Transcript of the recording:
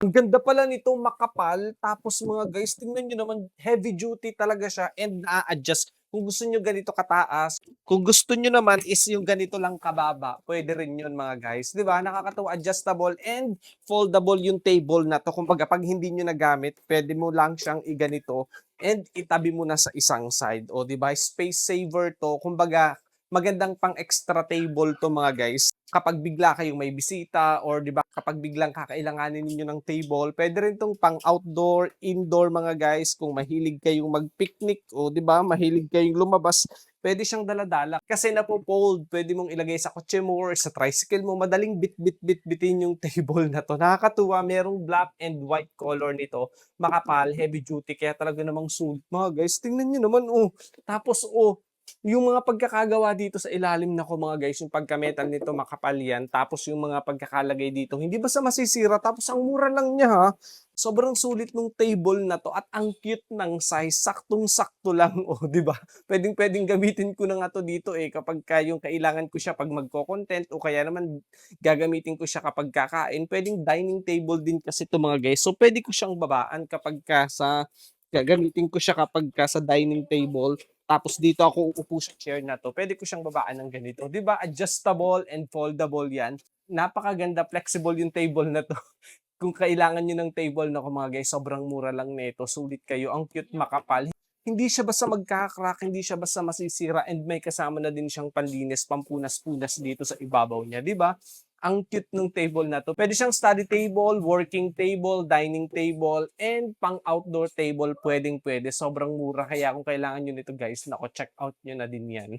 Ang ganda pala nito, makapal, tapos mga guys tingnan niyo naman heavy duty talaga siya and naa-adjust kung gusto niyo ganito kataas, kung gusto niyo naman is yung ganito lang kababa, puwede rin yun mga guys, 'di ba? Nakakatuwa, adjustable and foldable yung table na 'to. Kumbaga 'pag hindi niyo nagamit, puwede mo lang siyang iganito and itabi mo na sa isang side, o 'di ba? Space saver 'to, kumbaga magandang pang extra table 'to mga guys. Kapag bigla kayong may bisita or 'di ba, kapag biglang kakailanganin ninyo ng table, puwede rin 'tong pang outdoor, indoor mga guys. Kung mahilig kayong mag-picnic o 'di ba, mahilig kayong lumabas, puwede siyang dala-dala kasi napo-fold. Puwede mong ilagay sa kotse mo or sa tricycle mo, madaling bitbitin yung table na 'to. Nakakatuwa, merong black and white color nito, makapal, heavy duty, kaya talaga namang sulit mga guys. Tingnan niyo naman, oh. Tapos, oh, yung mga pagkakagawa dito sa ilalim, naku mga guys, yung pagka-metal nito makapal yan, tapos yung mga pagkakalagay dito hindi basta masisira, tapos ang mura lang niya ha. Sobrang sulit nung table na 'to at ang cute ng size, saktong-sakto lang, oh, 'di ba? Puwedeng-puwedeng gamitin ko na nga 'to dito, eh, kapagka yung kailangan ko siya 'pag magko-content o kaya naman gagamitin ko siya kapag kakain. Puwedeng dining table din kasi 'to mga guys, so puwede ko siyang babaan kapagka sa gagamitin ko siya kapagka sa dining table. Tapos dito ako uupo sa chair na 'to, puwede ko siyang babaan ng ganito, 'di ba, adjustable and foldable 'yan. Napakaganda, flexible yung table na 'to. Kung kailangan niyo ng table, naku mga guys, sobrang mura lang nito, sulit kayo. Ang cute, makapal, hindi siya basta magkaka-crack, hindi siya basta masisira, and may kasama na din siyang panlinis, pampunas-punas dito sa ibabaw niya, 'di ba? Ang cute nung table na 'to. Puwede siyang study table, working table, dining table, and pang-outdoor table, puwedeng-puwede. Sobrang mura, kaya kung kailangan niyo nito guys, naku, check out niyo na din 'yan.